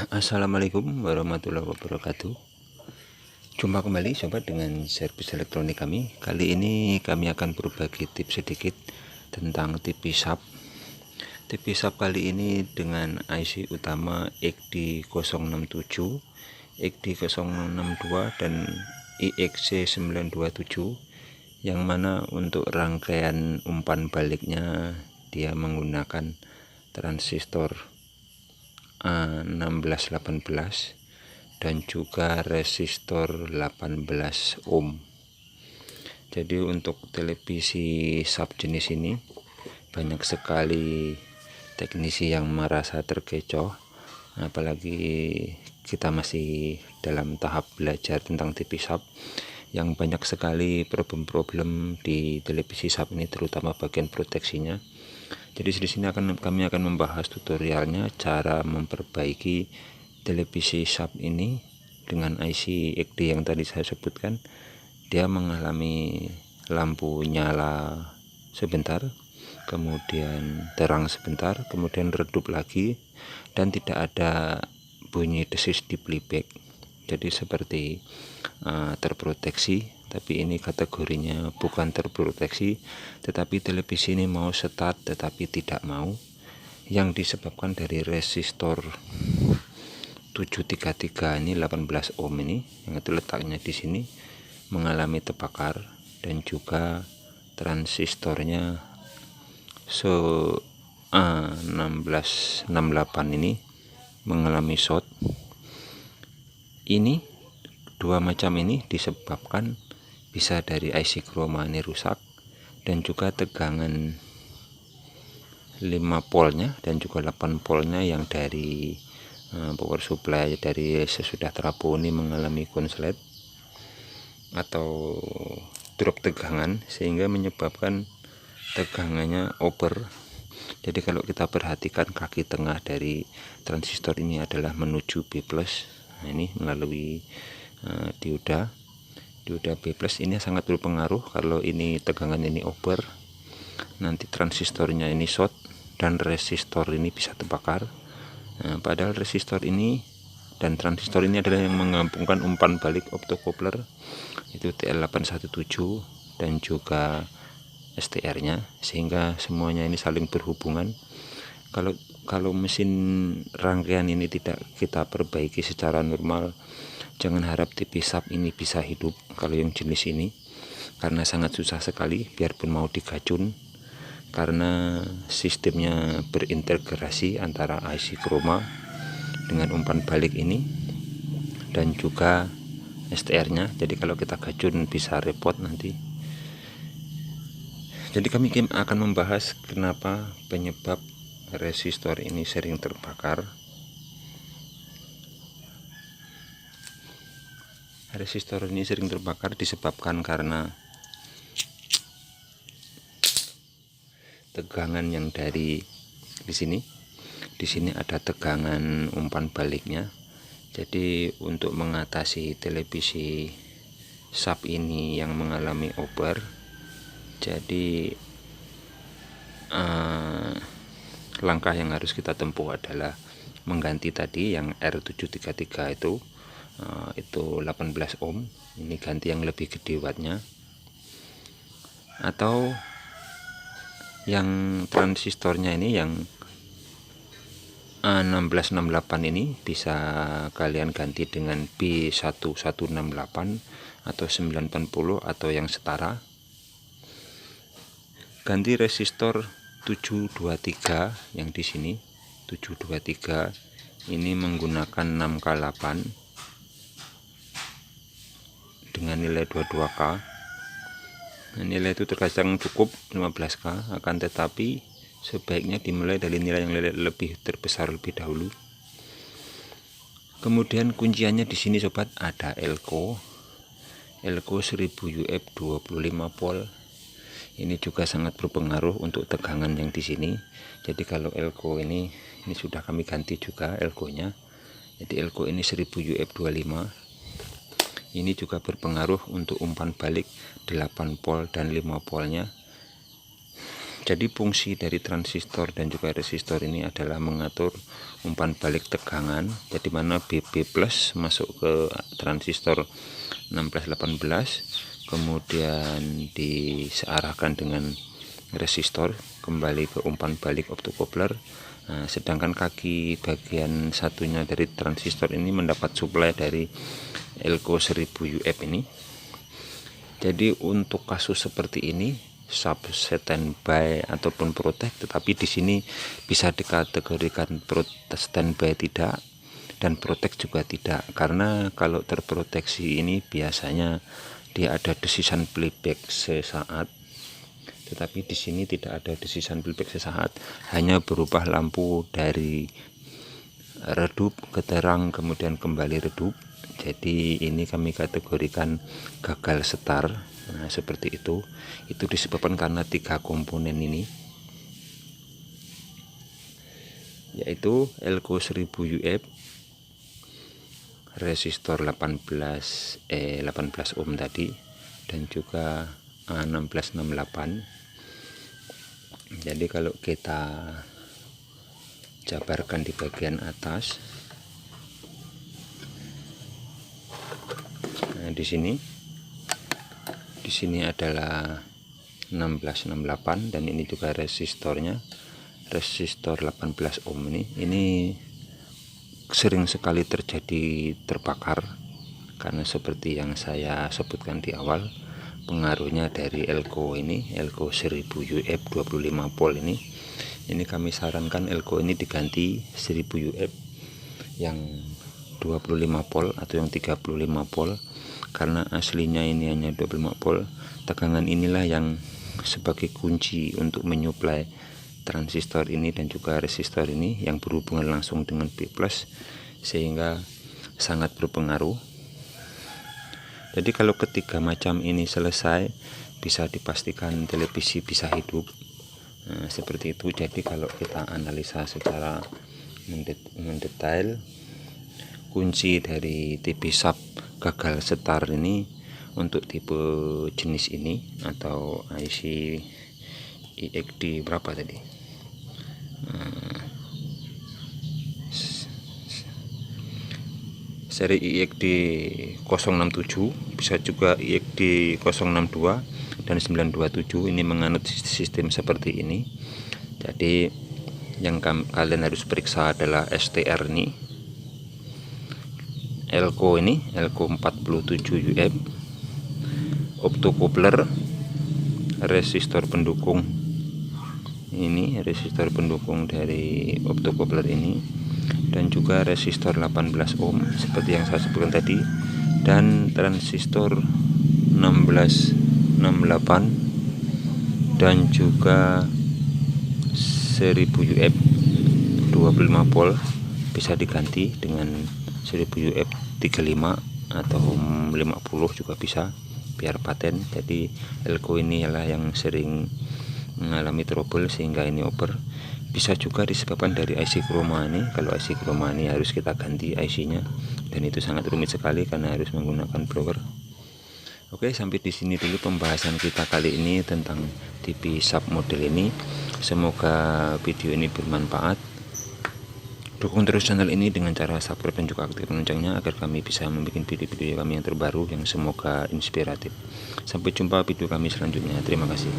Assalamualaikum warahmatullahi wabarakatuh. Jumpa kembali sobat dengan servis elektronik kami. Kali ini kami akan berbagi tips sedikit tentang TV sub. TV sub kali ini dengan IC utama XD067, XD062 dan IXC927, yang mana untuk rangkaian umpan baliknya dia menggunakan transistor A1618 dan juga resistor 18 ohm. Jadi untuk televisi sub jenis ini banyak sekali teknisi yang merasa terkecoh, apalagi kita masih dalam tahap belajar tentang TV sub, yang banyak sekali problem-problem di televisi sub ini, terutama bagian proteksinya. Jadi di sini kami akan membahas tutorialnya, cara memperbaiki televisi sub ini dengan IC XD yang tadi saya sebutkan. Dia mengalami lampu nyala sebentar, kemudian terang sebentar, kemudian redup lagi, dan tidak ada bunyi desis di playback. Jadi seperti terproteksi, tapi ini kategorinya bukan terproteksi, tetapi televisi ini mau start tetapi tidak mau, yang disebabkan dari resistor 733 ini 18 ohm ini, yang itu letaknya di sini, mengalami terbakar, dan juga transistornya A1668 ini mengalami short. Ini dua macam ini disebabkan bisa dari IC chroma ini rusak, dan juga tegangan 5 voltnya dan juga 8 voltnya yang dari power supply dari sesudah trafo ini mengalami konslet atau drop tegangan, sehingga menyebabkan tegangannya over. Jadi kalau kita perhatikan kaki tengah dari transistor ini adalah menuju B+. Nah, ini melalui dioda B+, ini sangat berpengaruh. Kalau ini tegangan ini over, nanti transistornya ini short dan resistor ini bisa terbakar. Padahal resistor ini dan transistor ini adalah yang menggabungkan umpan balik optocoupler, itu TL817 dan juga STR-nya, sehingga semuanya ini saling berhubungan. Kalau mesin rangkaian ini tidak kita perbaiki secara normal, jangan harap TV sub ini bisa hidup kalau yang jenis ini, karena sangat susah sekali biarpun mau digacun, karena sistemnya berintegrasi antara IC chroma dengan umpan balik ini dan juga STR-nya. Jadi kalau kita gacun bisa repot nanti. Jadi kami akan membahas kenapa penyebab resistor ini sering terbakar. Resistor ini sering terbakar disebabkan karena tegangan yang dari di sini ada tegangan umpan baliknya. Jadi untuk mengatasi televisi sub ini yang mengalami over, jadi langkah yang harus kita tempuh adalah mengganti tadi yang R733 itu 18 ohm, ini ganti yang lebih gede wattnya, atau yang transistornya ini yang A1668 ini bisa kalian ganti dengan B1168 atau 980 atau yang setara. Ganti resistor 723 yang di sini, 723 ini menggunakan 6K8 dengan nilai 22K. Nah, nilai itu terkadang cukup 15K, akan tetapi sebaiknya dimulai dari nilai yang lebih terbesar lebih dahulu. Kemudian kunciannya di sini sobat, ada elko 1000 UF 25 volt. Ini juga sangat berpengaruh untuk tegangan yang di sini. Jadi kalau elko ini sudah kami ganti juga elko-nya. Jadi elko ini 1000 UF 25. Ini juga berpengaruh untuk umpan balik 8 volt dan 5 voltnya. Jadi fungsi dari transistor dan juga resistor ini adalah mengatur umpan balik tegangan, jadi mana BB plus masuk ke transistor 1618, kemudian disearahkan dengan resistor kembali ke umpan balik optocoupler. Nah, sedangkan kaki bagian satunya dari transistor ini mendapat suplai dari Elco 1000 UF ini. Jadi untuk kasus seperti ini sub standby ataupun protect, tetapi di sini bisa dikategorikan standby tidak dan protect juga tidak, karena kalau terproteksi ini biasanya dia ada desisan playback sesaat, tetapi di sini tidak ada desisan playback sesaat, hanya berubah lampu dari redup ke terang kemudian kembali redup. Jadi ini kami kategorikan gagal setar. Nah, seperti itu disebabkan karena 3 komponen ini, yaitu Elco 1000 UF, resistor 18 ohm tadi, dan juga A1668. Jadi kalau kita jabarkan di bagian atas, nah di sini adalah 1668, dan ini juga resistornya, resistor 18 ohm ini sering sekali terjadi terbakar, karena seperti yang saya sebutkan di awal, pengaruhnya dari Elco ini, Elco 1000 UF 25 volt ini kami sarankan Elco ini diganti 1000 UF yang 25 volt atau yang 35 volt, karena aslinya ini hanya 25 volt. Tegangan inilah yang sebagai kunci untuk menyuplai transistor ini dan juga resistor ini yang berhubungan langsung dengan B+, sehingga sangat berpengaruh. Jadi kalau ketiga macam ini selesai, bisa dipastikan televisi bisa hidup. Nah, seperti itu. Jadi kalau kita analisa secara mendetail, kunci dari TV sub gagal setar ini untuk tipe jenis ini atau IC IXD berapa tadi, seri IXD 067, bisa juga IXD 062 dan 927, ini menganut sistem seperti ini. Jadi yang kalian harus periksa adalah STR ini, Elco 47 UF, optocoupler, resistor pendukung ini, resistor pendukung dari optocoupler ini, dan juga resistor 18 ohm seperti yang saya sebutkan tadi, dan transistor 1668 dan juga 1000 UF 25 volt bisa diganti dengan 1000 UF 35 atau 50 juga bisa, biar paten. Jadi Elco ini adalah yang sering mengalami trouble sehingga ini over. Bisa juga disebabkan dari IC chroma ini. Kalau IC chroma ini harus kita ganti IC-nya, dan itu sangat rumit sekali karena harus menggunakan blower. Oke, sampai di sini dulu pembahasan kita kali ini tentang TV sub model ini. Semoga video ini bermanfaat. Dukung terus channel ini dengan cara subscribe dan juga aktifkan loncengnya agar kami bisa membuat video-video kami yang terbaru yang semoga inspiratif. Sampai jumpa video kami selanjutnya. Terima kasih.